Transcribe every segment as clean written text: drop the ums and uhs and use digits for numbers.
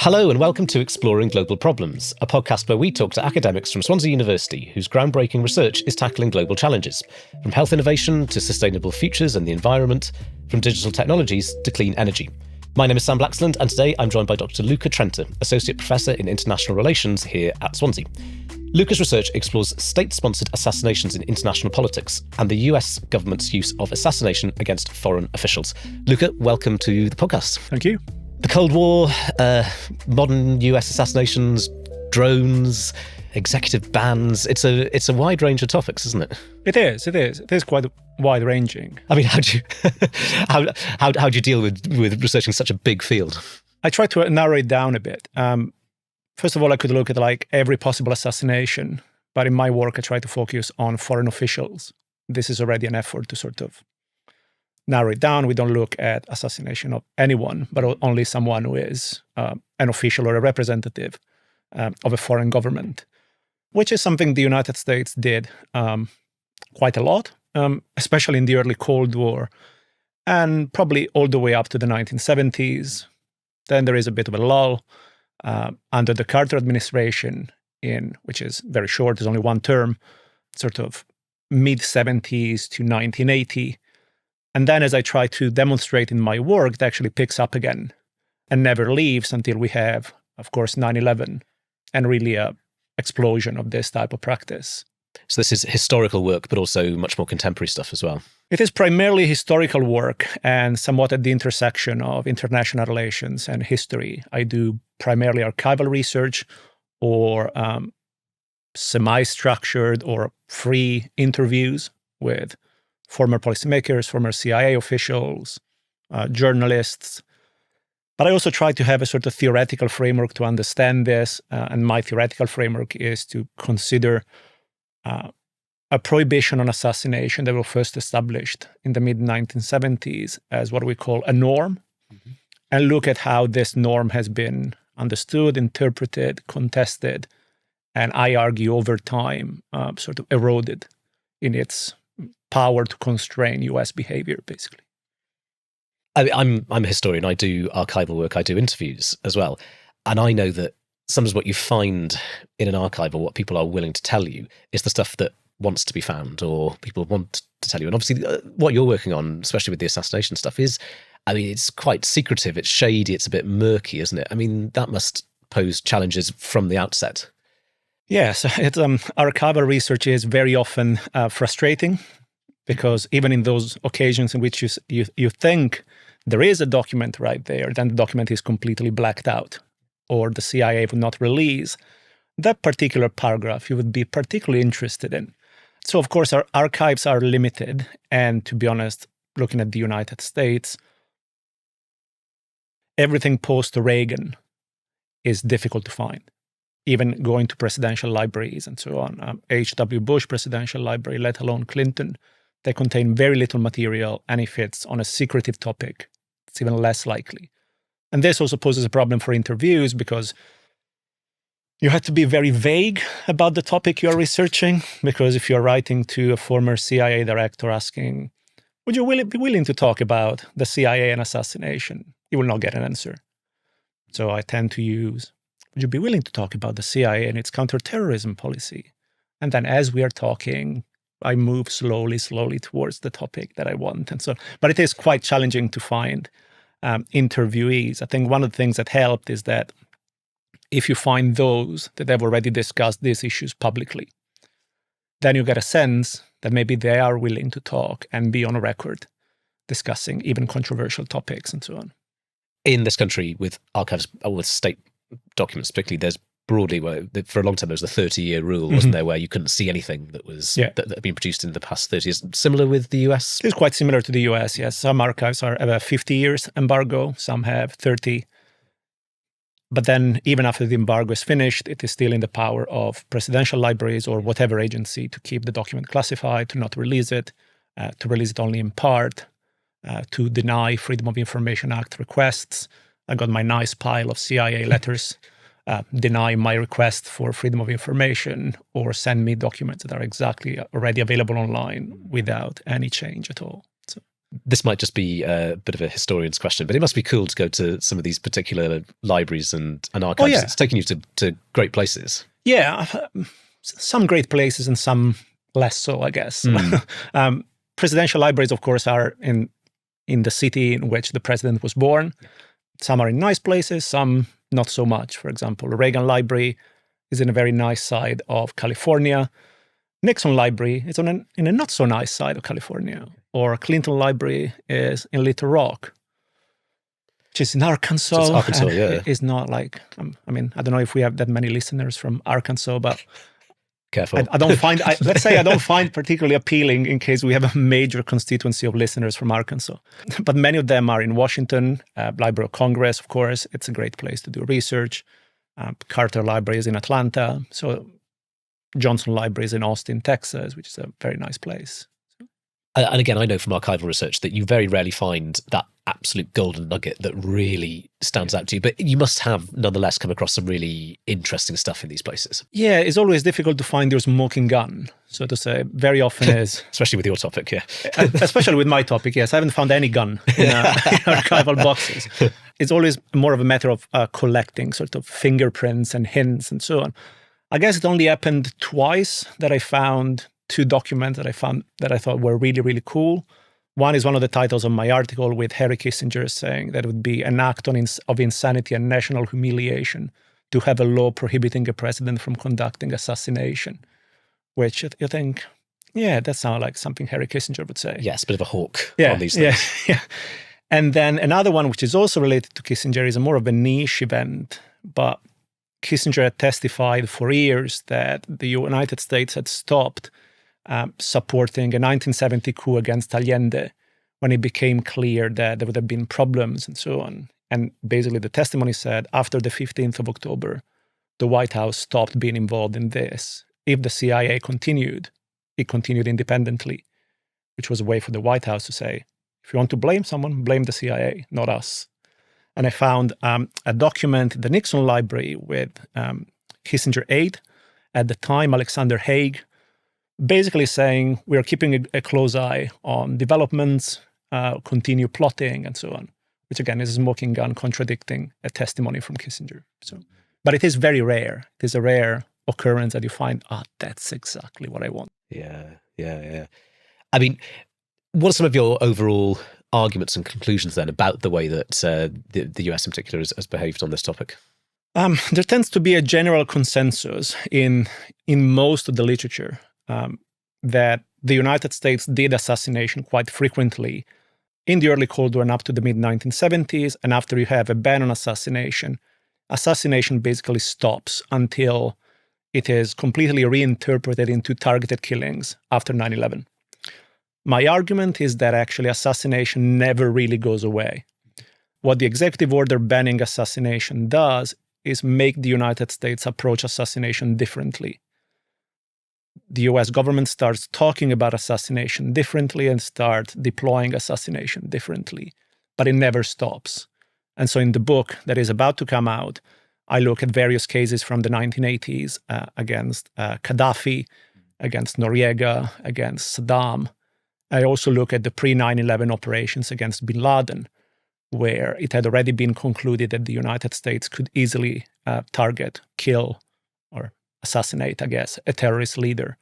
Hello and welcome to Exploring Global Problems, a podcast where we talk to academics from Swansea University whose groundbreaking research is tackling global challenges, from health innovation to sustainable futures and the environment, from digital technologies to clean energy. My name is Sam Blaxland, and today I'm joined by Dr Luca Trenta, Associate Professor in International Relations here at Swansea. Luca's research explores state-sponsored assassinations in international politics and the US government's use of assassination against foreign officials. Luca, welcome to the podcast. Thank you. The Cold War, modern US assassinations, drones, executive bans. It's a wide range of topics, isn't it? It is. It is quite wide-ranging. I mean, how do you deal with researching such a big field? I try to narrow it down a bit. First of all, I could look at every possible assassination, but in my work, I try to focus on foreign officials. This is already an effort to sort of narrow it down. We don't look at assassination of anyone, but only someone who is an official or a representative of a foreign government, which is something the United States did quite a lot, especially in the early Cold War, and probably all the way up to the 1970s. Then there is a bit of a lull under the Carter administration, which is very short, there's only one term, sort of mid-70s to 1980. And then as I try to demonstrate in my work, it actually picks up again and never leaves until we have, of course, 9/11 and really a explosion of this type of practice. So this is historical work, but also much more contemporary stuff as well. It is primarily historical work and somewhat at the intersection of international relations and history. I do primarily archival research or semi-structured or free interviews with former policymakers, former CIA officials, journalists. But I also try to have a sort of theoretical framework to understand this. And my theoretical framework is to consider a prohibition on assassination that was first established in the mid-1970s as what we call a norm, and look at how this norm has been understood, interpreted, contested, and I argue over time sort of eroded in its power to constrain US behavior, basically. I'm a historian. I do archival work. I do interviews as well. And I know that sometimes what you find in an archive or what people are willing to tell you is the stuff that wants to be found or people want to tell you. And obviously what you're working on, especially with the assassination stuff, is, I mean, it's quite secretive. It's shady. It's a bit murky, isn't it? I mean, that must pose challenges from the outset. Yes, archival research is very often frustrating, because even in those occasions in which you think there is a document right there, then the document is completely blacked out, or the CIA would not release that particular paragraph you would be particularly interested in. So, of course, our archives are limited. And to be honest, looking at the United States, everything post-Reagan is difficult to find. Even going to presidential libraries and so on. H.W. Bush Presidential Library, let alone Clinton, they contain very little material, and if it's on a secretive topic, it's even less likely. And this also poses a problem for interviews, because you have to be very vague about the topic you're researching, because if you're writing to a former CIA director asking, would you be willing to talk about the CIA and assassination? You will not get an answer. So I tend to use, would you be willing to talk about the CIA and its counterterrorism policy? And then as we are talking, I move slowly towards the topic that I want. And so, but it is quite challenging to find interviewees. I think one of the things that helped is that if you find those that have already discussed these issues publicly, then you get a sense that maybe they are willing to talk and be on record discussing even controversial topics and so on. In this country, with archives, with state documents particularly, there's broadly, for a long time, there was the 30-year rule, wasn't there, where you couldn't see anything that was that had been produced in the past 30 years. Similar with the US? It's quite similar to the US, yes. Some archives have a 50 years embargo, some have 30. But then even after the embargo is finished, it is still in the power of presidential libraries or whatever agency to keep the document classified, to not release it, to release it only in part, to deny Freedom of Information Act requests. I got my nice pile of CIA letters deny my request for freedom of information or send me documents that are exactly already available online without any change at all. So this might just be a bit of a historian's question, but it must be cool to go to some of these particular libraries and archives. Oh, yeah. It's taking you to great places. Yeah, some great places and some less so, I guess. Presidential libraries, of course, are in the city in which the president was born. Some are in nice places, some not so much. For example, the Reagan Library is in a very nice side of California. Nixon Library is in a not so nice side of California. Or Clinton Library is in Little Rock, which is in Arkansas. So it's Arkansas, yeah. It is not like, I don't know if we have that many listeners from Arkansas, but careful. I don't find, let's say I don't find particularly appealing in case we have a major constituency of listeners from Arkansas. But many of them are in Washington, Library of Congress, of course. It's a great place to do research. Carter Library is in Atlanta. So Johnson Library is in Austin, Texas, which is a very nice place. And again, I know from archival research that you very rarely find that absolute golden nugget that really stands out to you. But you must have, nonetheless, come across some really interesting stuff in these places. Yeah, it's always difficult to find your smoking gun, so to say. Very often is. Especially with your topic, yeah. Especially with my topic, yes. I haven't found any gun in archival boxes. It's always more of a matter of collecting sort of fingerprints and hints and so on. I guess it only happened twice that I found two documents that I thought were really, really cool. One is one of the titles of my article with Henry Kissinger saying that it would be an act of insanity and national humiliation to have a law prohibiting a president from conducting assassination, which you think, yeah, that sounds like something Henry Kissinger would say. Yes, a bit of a hawk on these things. Yeah. And then another one, which is also related to Kissinger, is more of a niche event, but Kissinger had testified for years that the United States had stopped supporting a 1970 coup against Allende when it became clear that there would have been problems and so on. And basically the testimony said after the 15th of October, the White House stopped being involved in this. If the CIA continued, it continued independently, which was a way for the White House to say, if you want to blame someone, blame the CIA, not us. And I found a document in the Nixon Library with Kissinger aide at the time, Alexander Haig, basically saying we're keeping a close eye on developments, continue plotting, and so on, which again is a smoking gun contradicting a testimony from Kissinger. So, but it is very rare. It is a rare occurrence that you find, that's exactly what I want. Yeah. I mean, what are some of your overall arguments and conclusions then about the way that the US in particular has behaved on this topic? There tends to be a general consensus in most of the literature that the United States did assassination quite frequently in the early Cold War and up to the mid-1970s. And after you have a ban on assassination basically stops until it is completely reinterpreted into targeted killings after 9/11. My argument is that actually assassination never really goes away. What the executive order banning assassination does is make the United States approach assassination differently. The US government starts talking about assassination differently and starts deploying assassination differently, but it never stops. And so in the book that is about to come out, I look at various cases from the 1980s against Gaddafi, against Noriega, against Saddam. I also look at the pre-9/11 operations against bin Laden, where it had already been concluded that the United States could easily target, kill, or assassinate, I guess, a terrorist leader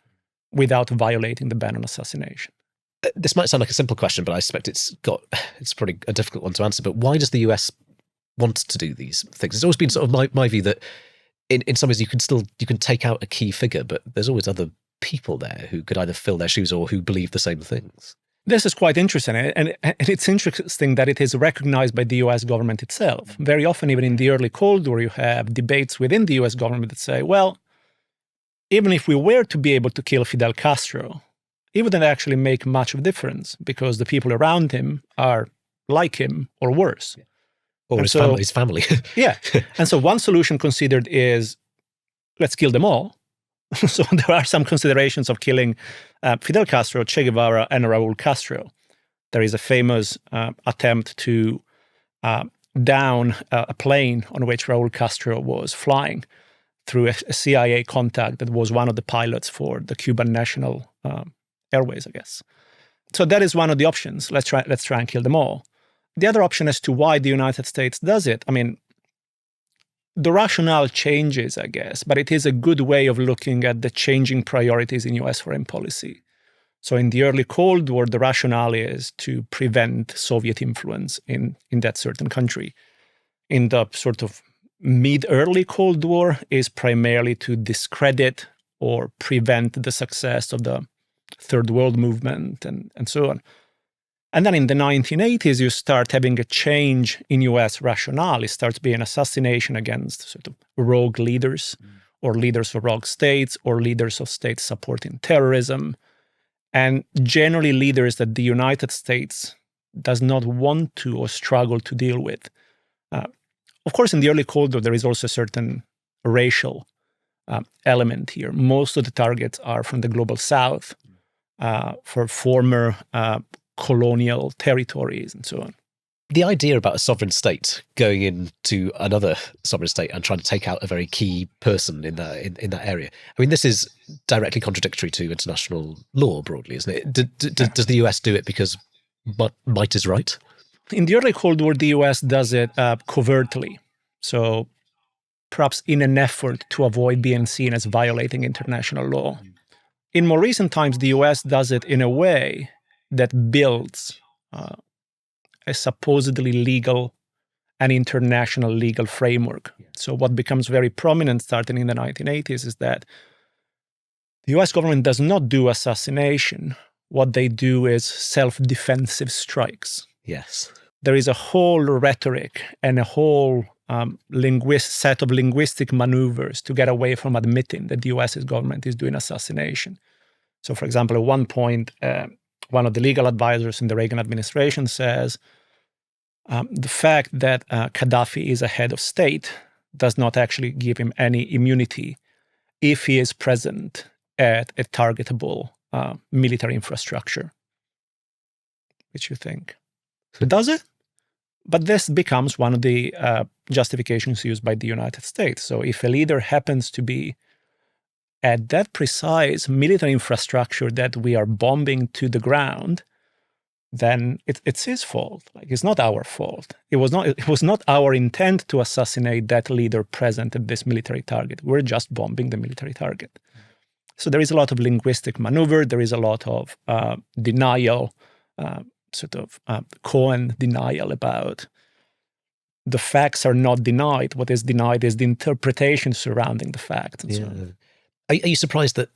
without violating the ban on assassination. This might sound like a simple question, but I suspect it's probably a difficult one to answer. But why does the US want to do these things? It's always been sort of my view that in some ways you can take out a key figure, but there's always other people there who could either fill their shoes or who believe the same things. This is quite interesting, and it's interesting that it is recognized by the US government itself. Very often, even in the early Cold War, you have debates within the US government that say, well, even if we were to be able to kill Fidel Castro, it wouldn't actually make much of a difference because the people around him are like him or worse. Yeah. Or his family. Yeah. And so one solution considered is, let's kill them all. So there are some considerations of killing Fidel Castro, Che Guevara, and Raul Castro. There is a famous attempt to down a plane on which Raul Castro was flying through a CIA contact that was one of the pilots for the Cuban National Airways, I guess. So that is one of the options. Let's try and kill them all. The other option as to why the United States does it, I mean, the rationale changes, I guess, but it is a good way of looking at the changing priorities in US foreign policy. So in the early Cold War, the rationale is to prevent Soviet influence in that certain country. In the sort of mid-early Cold War is primarily to discredit or prevent the success of the Third World movement and so on. And then in the 1980s, you start having a change in US rationale. It starts being assassination against sort of rogue leaders or leaders of rogue states or leaders of states supporting terrorism. And generally leaders that the United States does not want to or struggle to deal with. Of course, in the early Cold War, there is also a certain racial element here. Most of the targets are from the global South, for former colonial territories and so on. The idea about a sovereign state going into another sovereign state and trying to take out a very key person in that area. I mean, this is directly contradictory to international law broadly, isn't it? Does the US do it because might is right? In the early Cold War, the US does it covertly. So perhaps in an effort to avoid being seen as violating international law. In more recent times, the US does it in a way that builds a supposedly legal and international legal framework. So what becomes very prominent starting in the 1980s is that the US government does not do assassination. What they do is self-defensive strikes. Yes. There is a whole rhetoric and a whole set of linguistic maneuvers to get away from admitting that the US government is doing assassination. So, for example, at one point, one of the legal advisors in the Reagan administration says the fact that Gaddafi is a head of state does not actually give him any immunity if he is present at a targetable military infrastructure. Which you think? Does it? But this becomes one of the justifications used by the United States. So if a leader happens to be at that precise military infrastructure that we are bombing to the ground, then it's his fault. Like, it's not our fault. It was not our intent to assassinate that leader present at this military target. We're just bombing the military target. So there is a lot of linguistic maneuver. There is a lot of denial, Cohen denial about the facts are not denied. What is denied is the interpretation surrounding the facts. And so on. Are you surprised that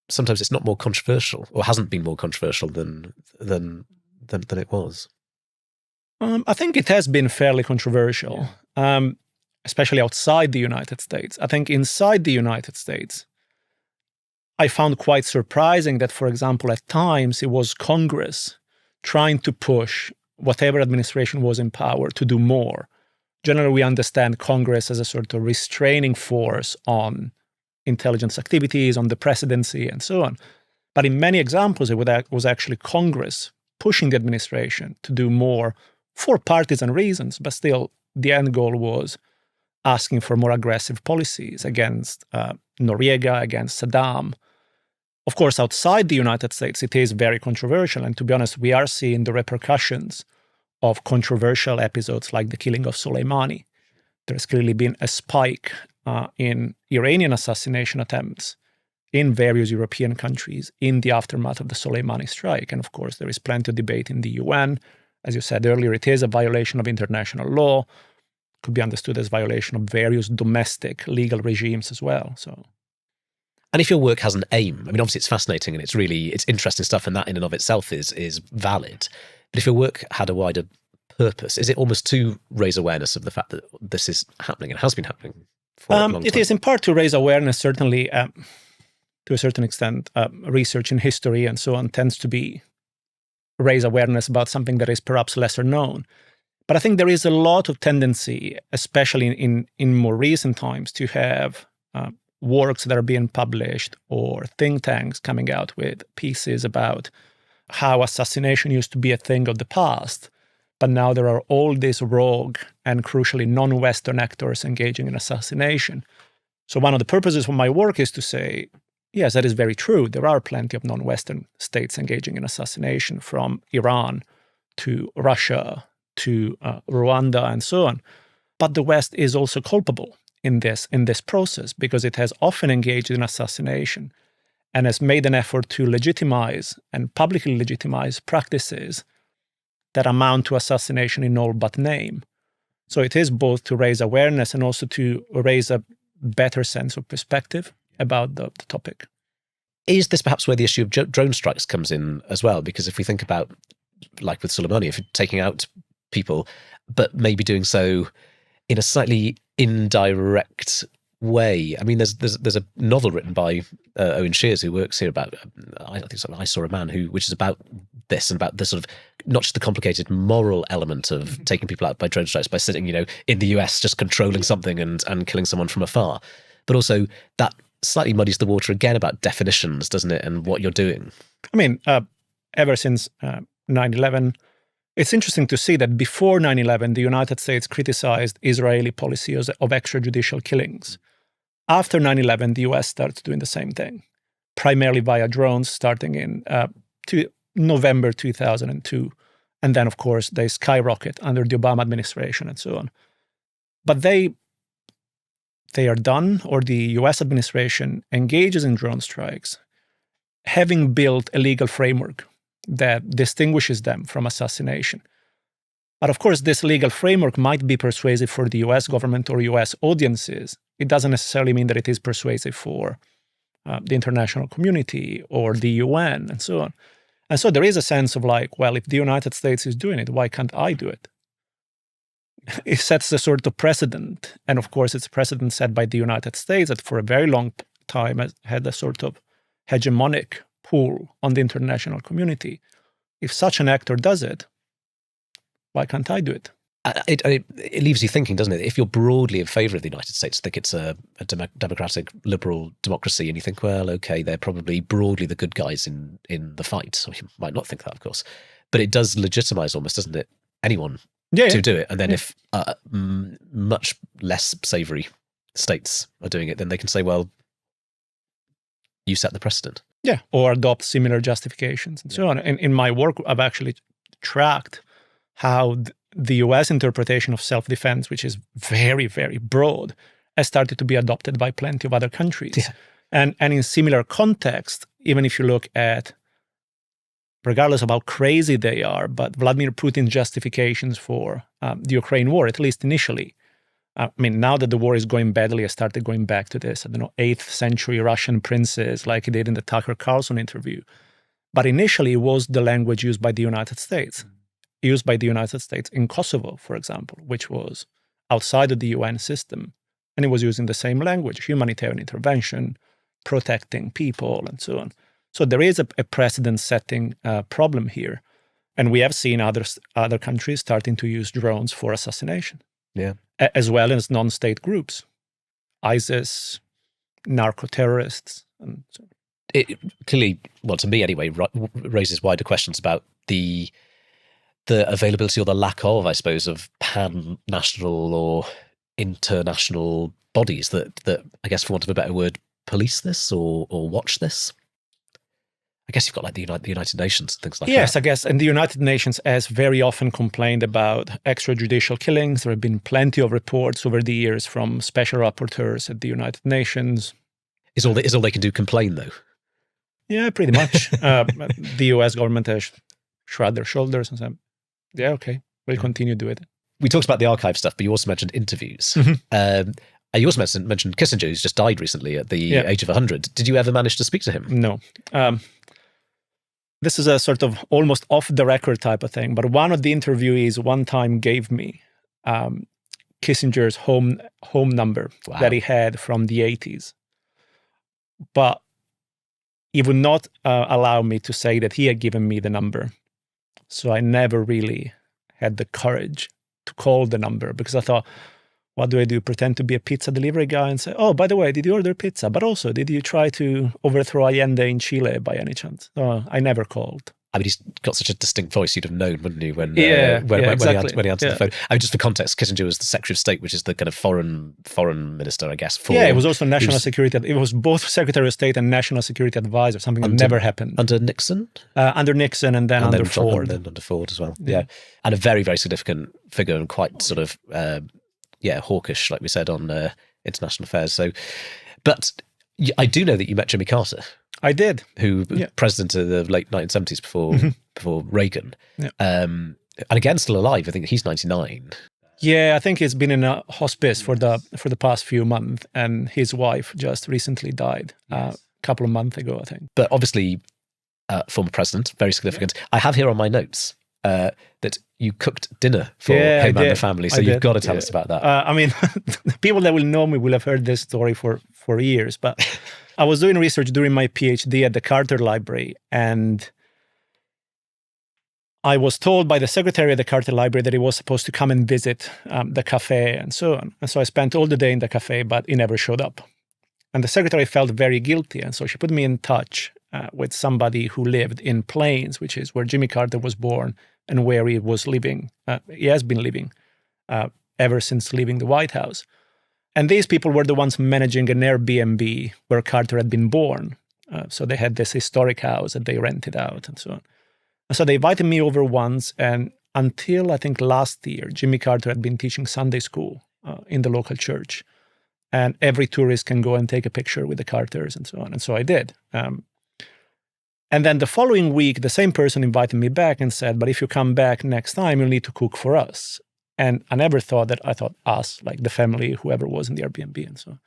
sometimes it's not more controversial or hasn't been more controversial than it was? I think it has been fairly controversial, especially outside the United States. I think inside the United States, I found quite surprising that, for example, at times it was Congress trying to push whatever administration was in power to do more. Generally, we understand Congress as a sort of restraining force on intelligence activities, on the presidency, and so on. But in many examples, it was actually Congress pushing the administration to do more for partisan reasons, but still the end goal was asking for more aggressive policies against Noriega, against Saddam. Of course, outside the United States, it is very controversial. And to be honest, we are seeing the repercussions of controversial episodes like the killing of Soleimani. There's clearly been a spike in Iranian assassination attempts in various European countries in the aftermath of the Soleimani strike. And of course, there is plenty of debate in the UN. As you said earlier, it is a violation of international law. Could be understood as violation of various domestic legal regimes as well. So, and if your work has an aim, I mean, obviously it's fascinating and it's interesting stuff, and that in and of itself is valid. But if your work had a wider purpose, is it almost to raise awareness of the fact that this is happening and has been happening for a long time? It is in part to raise awareness, certainly, to a certain extent. Research in history and so on tends to raise awareness about something that is perhaps lesser known. But I think there is a lot of tendency, especially in more recent times, to have works that are being published or think tanks coming out with pieces about how assassination used to be a thing of the past, but now there are all these rogue and crucially non-Western actors engaging in assassination. So one of the purposes of my work is to say, Yes, that is very true. There are plenty of non-Western states engaging in assassination, from Iran to Russia to Rwanda and so on. But the West is also culpable in this process, because it has often engaged in assassination and has made an effort to legitimize and publicly legitimize practices that amount to assassination in all but name. So it is both to raise awareness and also to raise a better sense of perspective about the topic. Is this perhaps where the issue of drone strikes comes in as well? Because if we think about, like with Soleimani, if you're taking out people, but maybe doing so in a slightly indirect way. I mean, there's a novel written by Owen Shears, who works here, about I think it's I Saw a Man, which is about this and about the sort of not just the complicated moral element of taking people out by drone strikes, by sitting, in the US just controlling something and killing someone from afar, but also that slightly muddies the water again about definitions, doesn't it, and what you're doing. I mean, ever since 9/11. It's interesting to see that before 9/11, the United States criticized Israeli policies of extrajudicial killings. After 9/11, the US started doing the same thing, primarily via drones, starting in November 2002. And then, of course, they skyrocket under the Obama administration and so on. But they are done, or the US administration engages in drone strikes, having built a legal framework that distinguishes them from assassination. But of course, this legal framework might be persuasive for the US government or US audiences. It doesn't necessarily mean that it is persuasive for the international community or the UN and so on. And so there is a sense of like, well, if the United States is doing it, why can't I do it? It sets a sort of precedent. And of course, it's a precedent set by the United States that for a very long time has had a sort of hegemonic pull on the international community. If such an actor does it, why can't I do it? It leaves you thinking, doesn't it? If you're broadly in favour of the United States, think it's a democratic, liberal democracy, and you think, well, okay, they're probably broadly the good guys in the fight. So you might not think that, of course. But it does legitimise almost, doesn't it, anyone to do it. And then if much less savoury states are doing it, then they can say, well, you set the precedent. Yeah, or adopt similar justifications and so on. And in my work, I've actually tracked how the US interpretation of self-defense, which is very, very broad, has started to be adopted by plenty of other countries. Yeah. And in similar context, even if you look at, regardless of how crazy they are, but Vladimir Putin's justifications for the Ukraine war, at least initially, I mean, now that the war is going badly, I started going back to this, 8th century Russian princes, like he did in the Tucker Carlson interview. But initially, it was the language used by the United States, in Kosovo, for example, which was outside of the UN system. And it was using the same language, humanitarian intervention, protecting people, and so on. So there is a precedent-setting problem here. And we have seen other countries starting to use drones for assassination. Yeah. As well as non-state groups, ISIS, narco-terrorists. And so. It clearly, well, to me anyway, raises wider questions about the availability or the lack of, I suppose, of pan-national or international bodies that I guess, for want of a better word, police this or watch this. I guess you've got like the United Nations and things like that. Yes, I guess. And the United Nations has very often complained about extrajudicial killings. There have been plenty of reports over the years from special rapporteurs at the United Nations. Is all they can do complain, though? Yeah, pretty much. The US government has shrugged their shoulders and said, yeah, okay, we'll continue to do it. We talked about the archive stuff, but you also mentioned interviews. Mm-hmm. You also mentioned Kissinger, who's just died recently at the age of 100. Did you ever manage to speak to him? No. This is a sort of almost off-the-record type of thing, but one of the interviewees one time gave me Kissinger's home number that he had from the 80s. But he would not allow me to say that he had given me the number. So I never really had the courage to call the number, because I thought, what do I do? Pretend to be a pizza delivery guy and say, oh, by the way, did you order pizza? But also, did you try to overthrow Allende in Chile by any chance? I never called. I mean, he's got such a distinct voice, you'd have known, wouldn't you, when exactly. when he answered the phone. I mean, just for context, Kissinger was the Secretary of State, which is the kind of foreign minister, I guess. It was also national security. It was both Secretary of State and national security advisor, something that never happened. Under Nixon? Under Nixon and then under Ford. And then under Ford as well, yeah. And a very, very significant figure and quite sort of, hawkish, like we said, on international affairs. So, but I do know that you met Jimmy Carter. I did. Who president of the late 1970s before Reagan. Yeah. And again, still alive. I think he's 99. Yeah, I think he's been in a hospice for the past few months, and his wife just recently died a couple of months ago, I think. But obviously, former president, very significant. Yeah. I have here on my notes that you cooked dinner for him and the family, so you've got to tell us about that. I mean, people that will know me will have heard this story for years, but I was doing research during my PhD at the Carter Library, and I was told by the secretary at the Carter Library that he was supposed to come and visit the cafe and so on. And so I spent all the day in the cafe, but he never showed up. And the secretary felt very guilty, and so she put me in touch with somebody who lived in Plains, which is where Jimmy Carter was born and where he was living. He has been living ever since leaving the White House. And these people were the ones managing an Airbnb where Carter had been born. So they had this historic house that they rented out and so on. And so they invited me over once, and until I think last year, Jimmy Carter had been teaching Sunday school in the local church. And every tourist can go and take a picture with the Carters and so on. And so I did. And then the following week, the same person invited me back and said, but if you come back next time, you'll need to cook for us. And I never thought that. I thought us, like the family, whoever was in the Airbnb and so on.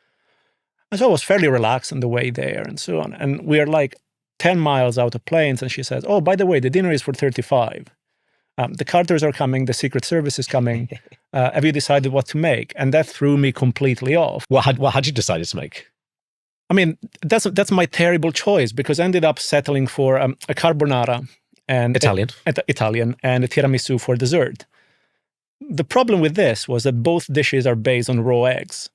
And so I was fairly relaxed on the way there and so on. And we're like 10 miles out of Plains, and she says, oh, by the way, the dinner is for 35. The Carters are coming, the Secret Service is coming. Have you decided what to make? And that threw me completely off. What had you decided to make? I mean, that's my terrible choice, because I ended up settling for a carbonara and Italian and a tiramisu for dessert. The problem with this was that both dishes are based on raw eggs.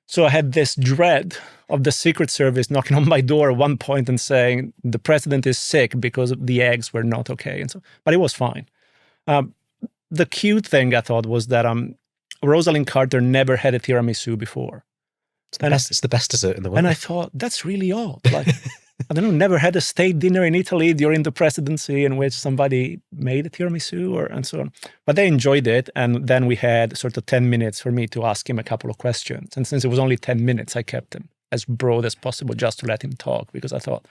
So I had this dread of the Secret Service knocking on my door at one point and saying the president is sick because the eggs were not okay. And so, but it was fine. The cute thing I thought was that Rosalind Carter never had a tiramisu before. It's the best dessert in the world. And I thought, that's really odd. Like, I don't know, never had a state dinner in Italy during the presidency in which somebody made a tiramisu and so on. But they enjoyed it. And then we had sort of 10 minutes for me to ask him a couple of questions. And since it was only 10 minutes, I kept them as broad as possible just to let him talk, because I thought,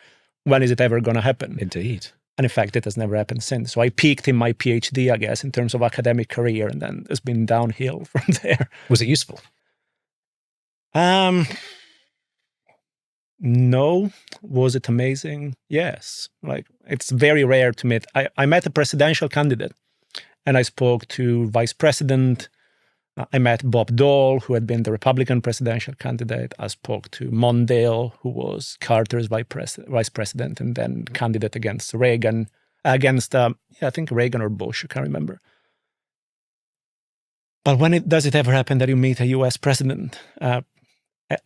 when is it ever going to happen? Indeed. And in fact, it has never happened since. So I peaked in my PhD, I guess, in terms of academic career, and then it's been downhill from there. Was it useful? No. Was it amazing? Yes. Like, it's very rare to meet. I met a presidential candidate, and I spoke to vice president. I met Bob Dole, who had been the Republican presidential candidate. I spoke to Mondale, who was Carter's vice president and then candidate against Reagan, I think Reagan or Bush, I can't remember. But when does it ever happen that you meet a U.S. president?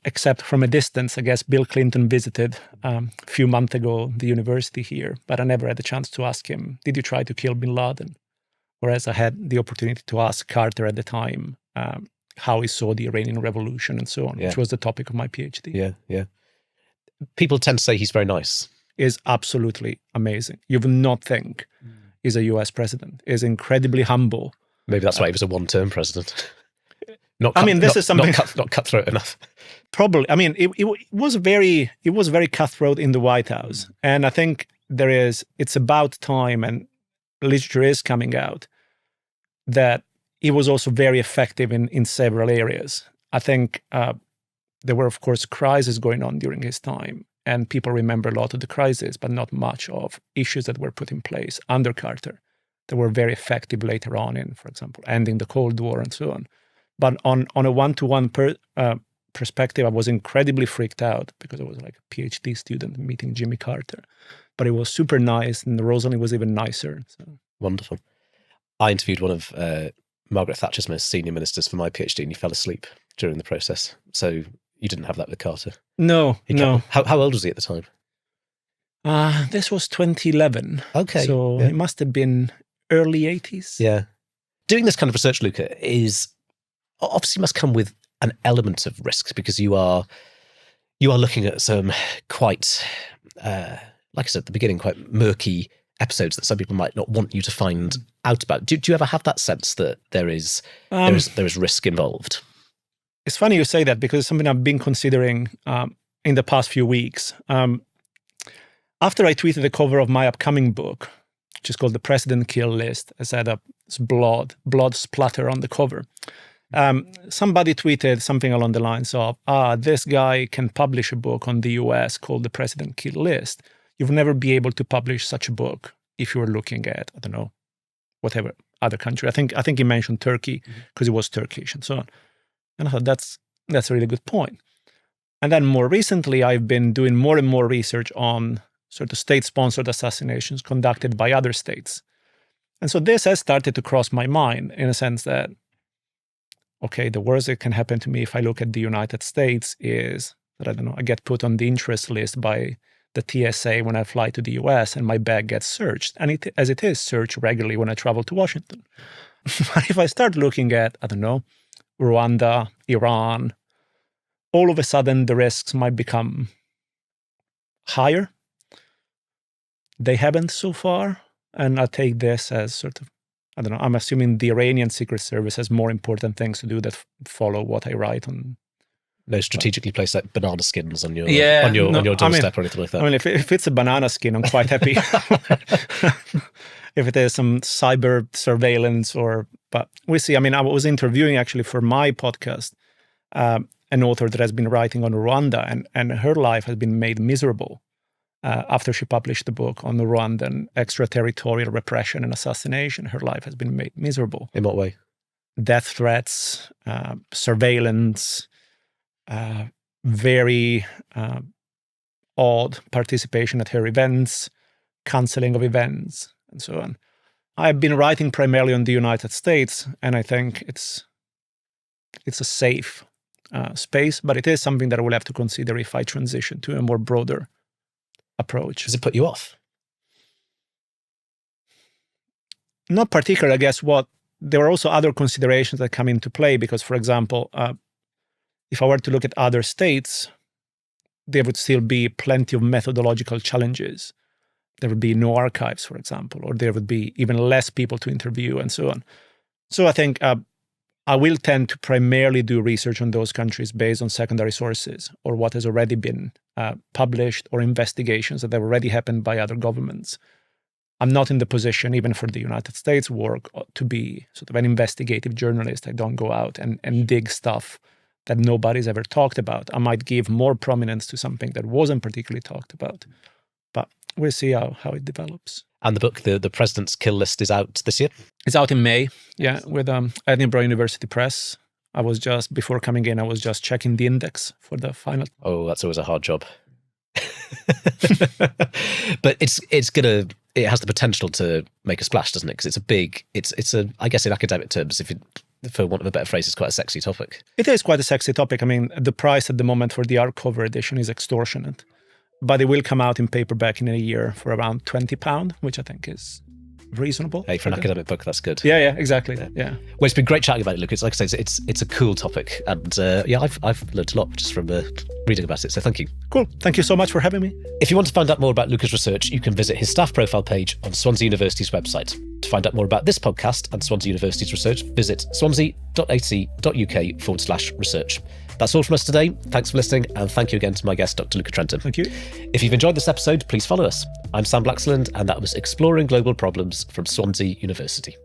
Except from a distance. I guess Bill Clinton visited a few months ago the university here, but I never had the chance to ask him, did you try to kill bin Laden? Whereas I had the opportunity to ask Carter at the time how he saw the Iranian Revolution and so on, which was the topic of my PhD. Yeah. People tend to say he's very nice. Is absolutely amazing. You would not think he's a US president. He's incredibly humble. Maybe that's why he was a one-term president. Not cutthroat enough. Probably. I mean, it was very cutthroat in the White House. And I think it's about time, and literature is coming out, that he was also very effective in several areas. I think there were, of course, crises going on during his time, and people remember a lot of the crises, but not much of issues that were put in place under Carter that were very effective later on in, for example, ending the Cold War and so on. But on a one-to-one perspective, I was incredibly freaked out because I was like a PhD student meeting Jimmy Carter. But it was super nice, and Rosalind was even nicer. So. Wonderful. I interviewed one of Margaret Thatcher's most senior ministers for my PhD, and he fell asleep during the process. So you didn't have that with Carter? No. How old was he at the time? This was 2011. Okay. So it must have been early 80s. Yeah. Doing this kind of research, Luca, obviously must come with an element of risks, because you are looking at some quite, like I said at the beginning, quite murky episodes that some people might not want you to find out about. Do you ever have that sense that there is risk involved? It's funny you say that, because it's something I've been considering in the past few weeks. After I tweeted the cover of my upcoming book, which is called The President Kill List, I said it's blood splatter on the cover. Somebody tweeted something along the lines of, this guy can publish a book on the US called The President Kill List. You'll never be able to publish such a book if you were looking at, I don't know, whatever other country. I think he mentioned Turkey because it was Turkish and so on. And I thought that's a really good point. And then more recently, I've been doing more and more research on sort of state-sponsored assassinations conducted by other states. And so this has started to cross my mind in a sense that, okay, the worst that can happen to me if I look at the United States is that, I don't know, I get put on the interest list by the TSA when I fly to the US and my bag gets searched. And as it is searched regularly when I travel to Washington. If I start looking at, I don't know, Rwanda, Iran, all of a sudden the risks might become higher. They haven't so far. And I take this as sort of, I don't know, I'm assuming the Iranian Secret Service has more important things to do that follow what I write on. No strategically placed like banana skins on your doorstep or anything like that. I mean, if it's a banana skin, I'm quite happy. If it is some cyber surveillance but we see. I mean, I was interviewing actually for my podcast an author that has been writing on Rwanda, and her life has been made miserable after she published the book on the Rwandan extraterritorial repression and assassination. Her life has been made miserable. In what way? Death threats, surveillance, very odd participation at her events, cancelling of events, and so on. I've been writing primarily on the United States, and I think it's a safe space, but it is something that I will have to consider if I transition to a more broader approach. Does it put you off? Not particularly. I guess there are also other considerations that come into play, because, for example, if I were to look at other states, there would still be plenty of methodological challenges. There would be no archives, for example, or there would be even less people to interview and so on. So I think I will tend to primarily do research on those countries based on secondary sources or what has already been published or investigations that have already happened by other governments. I'm not in the position, even for the United States work, to be sort of an investigative journalist. I don't go out and dig stuff that nobody's ever talked about. I might give more prominence to something that wasn't particularly talked about. But we'll see how it develops. And the book, The President's Kill List, is out this year? It's out in May, with Edinburgh University Press. Before coming in, I was just checking the index for the final. Oh, that's always a hard job. But it has the potential to make a splash, doesn't it? Because I guess in academic terms, for want of a better phrase, it's quite a sexy topic. It is quite a sexy topic. I mean, the price at the moment for the hardcover edition is extortionate. But it will come out in paperback in a year for around £20, which I think is reasonable. Hey, for an academic book, that's good. Yeah, exactly. Yeah. Well, it's been great chatting about it, Luca. Like I say, it's a cool topic, and I've learned a lot just from reading about it. So thank you. Cool. Thank you so much for having me. If you want to find out more about Luca's research, you can visit his staff profile page on Swansea University's website. To find out more about this podcast and Swansea University's research, visit swansea.ac.uk/research. That's all from us today. Thanks for listening, and thank you again to my guest, Dr Luca Trenta. Thank you. If you've enjoyed this episode, please follow us. I'm Sam Blaxland, and that was Exploring Global Problems from Swansea University.